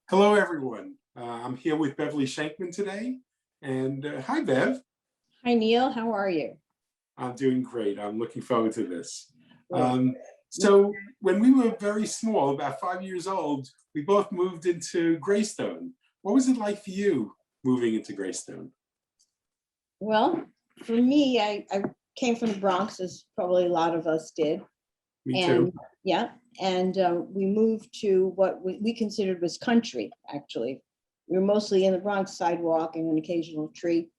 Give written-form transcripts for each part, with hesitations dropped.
Hello, everyone. I'm here with Beverly Shenkman today. And hi, Bev. Hi, Neil. How are you? I'm doing great. I'm looking forward to this. Good. So when we were very small, about 5 years old, we both moved into Greystone. What was it like for you moving into Greystone? Well, for me, I came from the Bronx, as probably a lot of us did. Me And too. yeah, and we moved to what we considered was country, actually. We were mostly in the Bronx, sidewalk and an occasional tree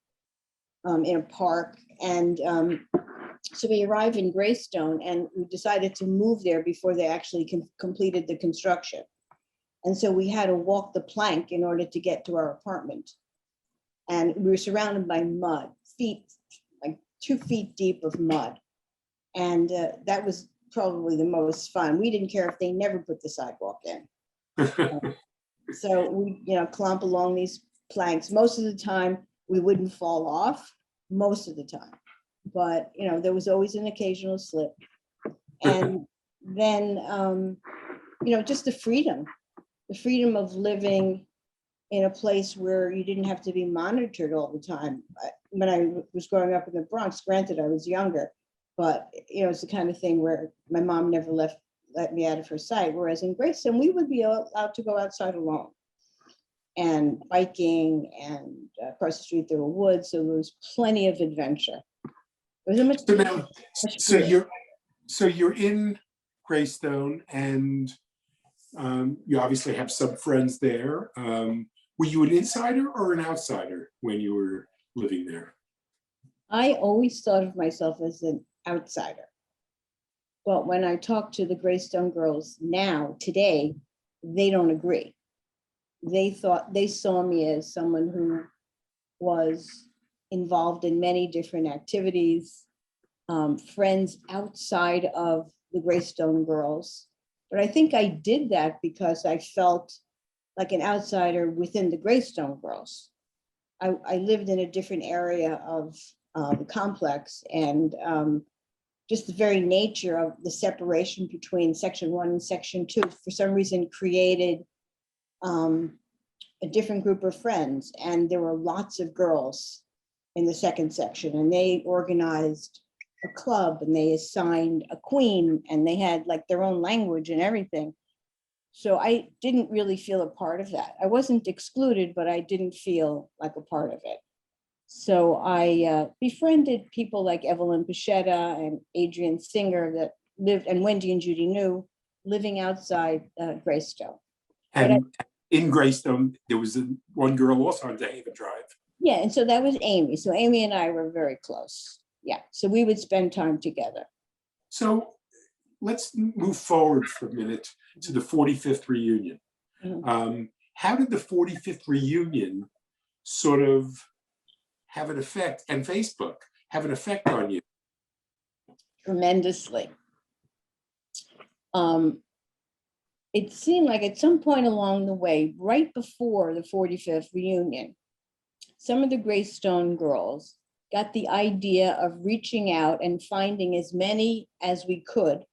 in a park. And so we arrived in Greystone and we decided to move there before they actually completed the construction. And so we had to walk the plank in order to get to our apartment. And we were surrounded by mud, like 2 feet deep of mud. And that was probably the most fun. We didn't care if they never put the sidewalk in. So we, clomp along these planks. Most of the time, we wouldn't fall off, most of the time. But, there was always an occasional slip. And then, just the freedom of living in a place where you didn't have to be monitored all the time. When I was growing up in the Bronx, granted, I was younger, but it's the kind of thing where my mom never let me out of her sight. Whereas in Greystone, we would be allowed to go outside alone and biking, and across the street there were woods, so there was plenty of adventure. It was a much, So now, much so freer. you're in Greystone, and you obviously have some friends there. Were you an insider or an outsider when you were living there? I always thought of myself as an outsider. But when I talk to the Greystone girls now, today, they don't agree. They saw me as someone who was involved in many different activities, friends outside of the Greystone girls. But I think I did that because I felt like an outsider within the Greystone girls. I lived in a different area of the complex, and just the very nature of the separation between section 1 and section 2 for some reason created a different group of friends. And there were lots of girls in the second section, and they organized a club and they assigned a queen, and they had like their own language and everything. So I didn't really feel a part of that. I wasn't excluded, but I didn't feel like a part of it. So I befriended people like Evelyn Pichetta and Adrian Singer that lived, and Wendy and Judy New, living outside Greystone. And in Greystone, there was one girl also on Haven Drive. Yeah, and so that was Amy. So Amy and I were very close. Yeah, so we would spend time together. So let's move forward for a minute to the 45th reunion. Mhm. How did the 45th reunion sort of have an effect, and Facebook have an effect on you? Tremendously. It seemed like at some point along the way, right before the 45th reunion, some of the Greystone girls got the idea of reaching out and finding as many as we could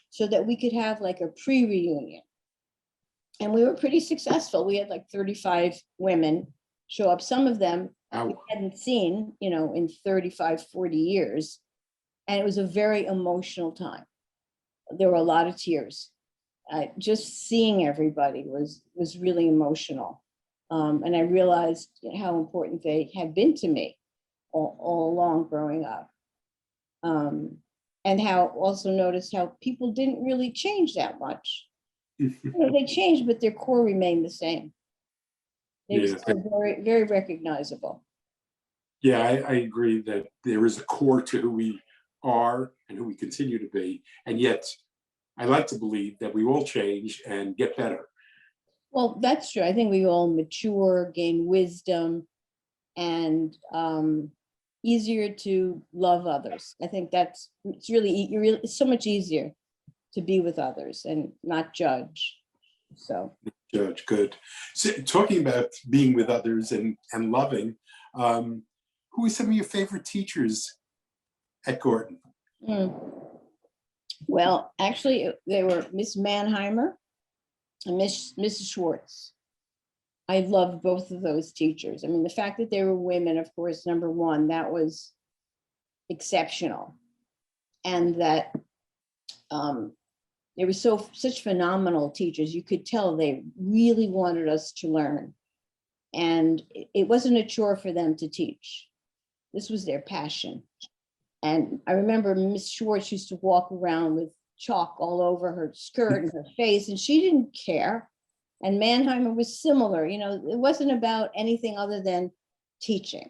so that we could have like a pre-reunion. And we were pretty successful. We had like 35 women show up. Some of them we hadn't seen, in 35, 40 years. And it was a very emotional time. There were a lot of tears. Just seeing everybody was really emotional. And I realized how important they had been to me all along growing up. And how also noticed how people didn't really change that much. They changed, but their core remained the same. They were still very, very recognizable. Yeah, I agree that there is a core to who we are and who we continue to be. And yet, I like to believe that we will change and get better. Well, that's true. I think we all mature, gain wisdom, and easier to love others. I think it's so much easier to be with others and not judge. So Judge, good. So, talking about being with others and loving, who are some of your favorite teachers at Gordon? Well, actually, they were Miss Mannheimer and Mrs. Schwartz. I loved both of those teachers. I mean, the fact that they were women, of course, number one, that was exceptional. And that they were such phenomenal teachers. You could tell they really wanted us to learn. And it wasn't a chore for them to teach. This was their passion. And I remember Miss Schwartz used to walk around with chalk all over her skirt and her face, and she didn't care. And Mannheimer was similar. You know, it wasn't about anything other than teaching.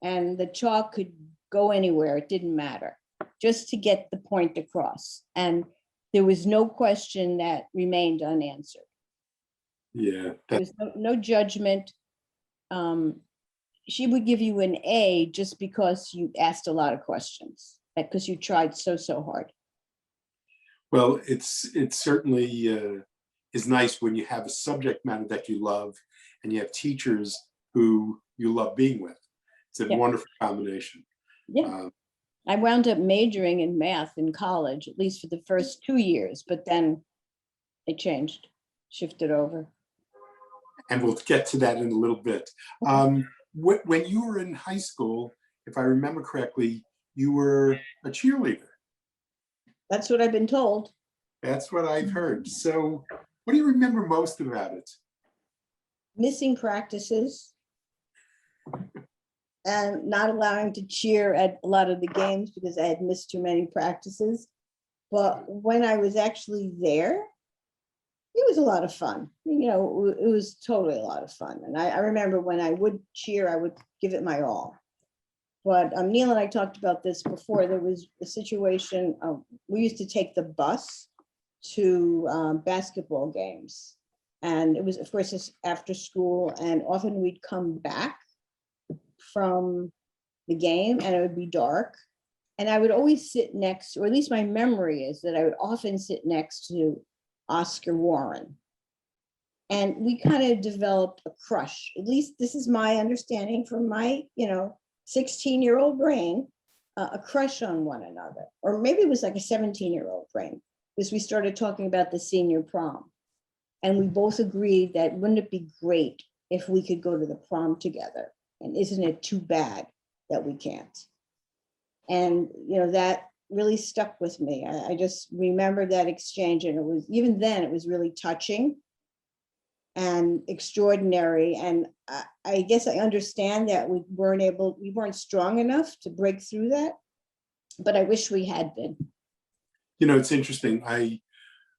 And the chalk could go anywhere, it didn't matter, just to get the point across. And there was no question that remained unanswered. Yeah. There was no judgment. She would give you an A just because you asked a lot of questions, because you tried so hard. Well, it's certainly is nice when you have a subject matter that you love and you have teachers who you love being with. It's a wonderful combination. Yeah. I wound up majoring in math in college, at least for the first 2 years, but then it changed, shifted over. And we'll get to that in a little bit. When you were in high school, if I remember correctly, you were a cheerleader. That's what I've been told. That's what I've heard. So what do you remember most about it? Missing practices and not allowing to cheer at a lot of the games because I had missed too many practices. But when I was actually there, it was a lot of fun. You know, it was totally a lot of fun. And I remember when I would cheer, I would give it my all. But Neil and I talked about this before. There was a situation, we used to take the bus to basketball games. And it was, of course, after school, and often we'd come back from the game and it would be dark. And I would always sit next, or at least my memory is that I would often sit next to Oscar Warren. And we kind of developed a crush. At least this is my understanding from my, 16-year-old brain, a crush on one another. Or maybe it was like a 17-year-old brain, because we started talking about the senior prom. And we both agreed that wouldn't it be great if we could go to the prom together? And isn't it too bad that we can't? And, that really stuck with me. I just remember that exchange, and it was, even then, it was really touching and extraordinary. And I guess I understand that we weren't strong enough to break through that, but I wish we had been. It's interesting. I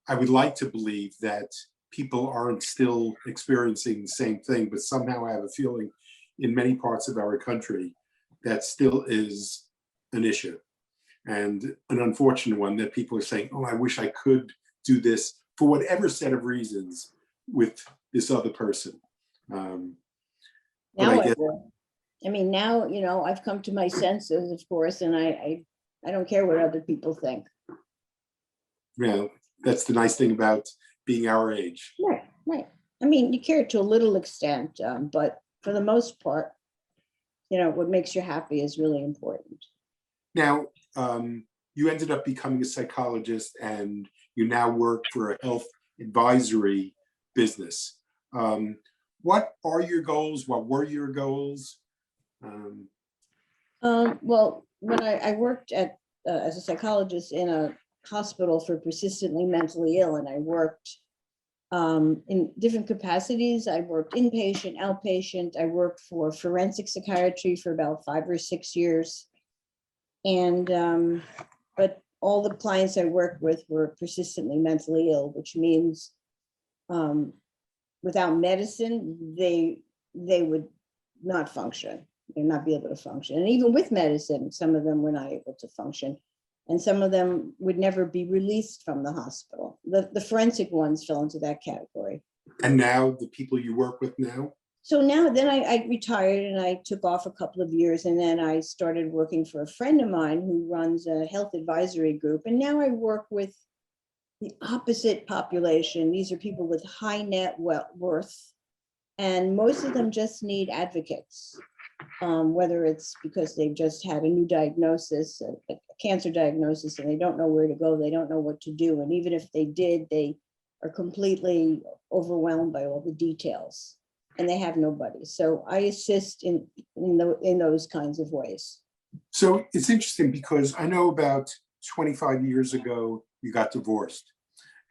would like to believe that people aren't still experiencing the same thing, but somehow I have a feeling in many parts of our country that still is an issue, and an unfortunate one, that people are saying, oh, I wish I could do this for whatever set of reasons with this other person. Now I will. I mean, now, I've come to my senses, of course, and I don't care what other people think. Yeah, that's the nice thing about being our age. Right. I mean, you care to a little extent, but for the most part, what makes you happy is really important. Now, you ended up becoming a psychologist, and you now work for a health advisory business. What are your goals? What were your goals? Well, when I worked as a psychologist in a hospital for persistently mentally ill, and I worked in different capacities. I worked inpatient, outpatient. I worked for forensic psychiatry for about 5 or 6 years. And, but all the clients I worked with were persistently mentally ill, which means without medicine, they would not function. They'd not be able to function. And even with medicine, some of them were not able to function. And some of them would never be released from the hospital. The forensic ones fell into that category. And now the people you work with now? So now, then I retired and I took off a couple of years, and then I started working for a friend of mine who runs a health advisory group. And now I work with the opposite population. These are people with high net worth, and most of them just need advocates. Whether it's because they've just had a new diagnosis, a cancer diagnosis, and they don't know where to go, they don't know what to do. And even if they did, they are completely overwhelmed by all the details. and they have nobody. So I assist in those kinds of ways. So it's interesting because I know about 25 years ago, you got divorced.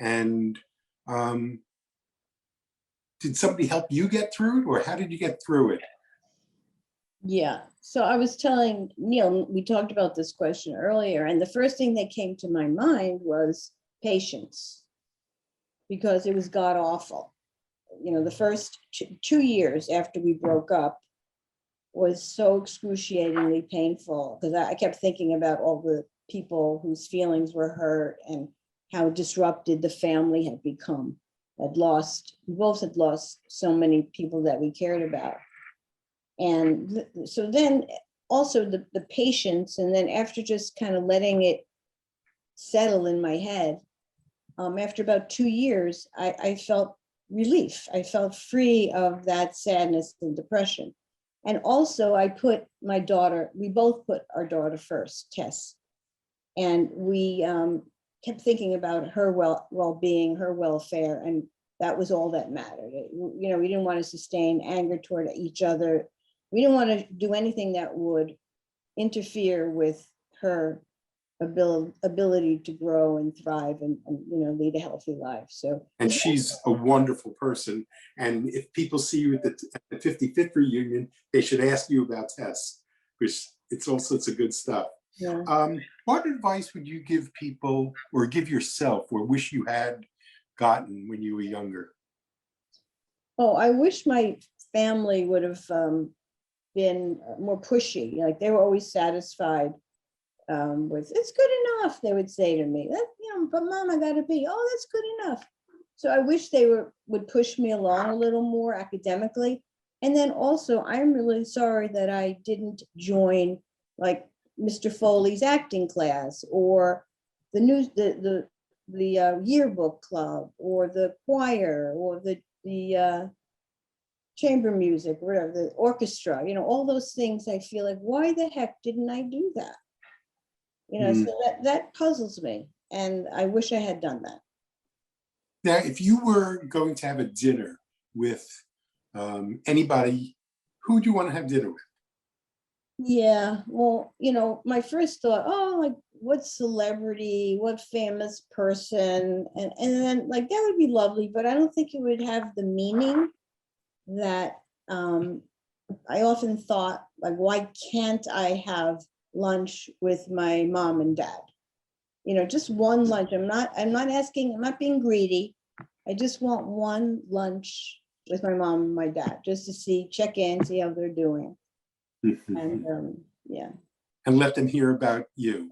And did somebody help you get through it, or how did you get through it? Yeah. So I was telling Neil, we talked about this question earlier, and the first thing that came to my mind was patience, because it was god awful. You know, the first 2 years after we broke up was so excruciatingly painful, because I kept thinking about all the people whose feelings were hurt and how disrupted the family had become. We both had lost so many people that we cared about. And so then also the patience, and then after just kind of letting it settle in my head, after about 2 years, I felt relief. I felt free of that sadness and depression. And also we both put our daughter first, Tess. And we kept thinking about her well-being, her welfare, and that was all that mattered. You know, we didn't want to sustain anger toward each other. We didn't want to do anything that would interfere with her ability to grow and thrive and lead a healthy life. So, And she's a wonderful person. And if people see you at the 55th reunion, they should ask you about Tess, because it's all sorts of good stuff. yeah. What advice would you give people, or give yourself, or wish you had gotten when you were younger? Oh, I wish my family would have been more pushy. Like, they were always satisfied with, it's good enough, they would say to me. But Mom, I gotta be, oh, that's good enough. So I wish they would push me along a little more academically. And then also, I'm really sorry that I didn't join like Mr. Foley's acting class, or the yearbook club, or the choir, or the chamber music, whatever, the orchestra, all those things. I feel like, why the heck didn't I do that? So that puzzles me, and I wish I had done that. Now, if you were going to have a dinner with anybody, who would you want to have dinner with? Yeah, well, my first thought, oh, like, what celebrity, what famous person, and then like that would be lovely, but I don't think it would have the meaning that I often thought, like, why can't I have lunch with my mom and dad? Just one lunch. I'm not asking, I'm not being greedy. I just want one lunch with my mom and my dad, just to check in, see how they're doing. And yeah. And let them hear about you.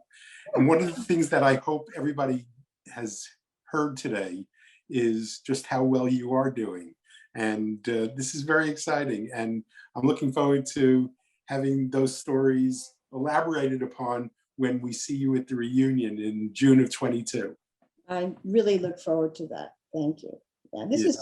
And one of the things that I hope everybody has heard today is just how well you are doing. And this is very exciting. And I'm looking forward to having those stories elaborated upon when we see you at the reunion in June of 22. I really look forward to that. Thank you. Yeah, this is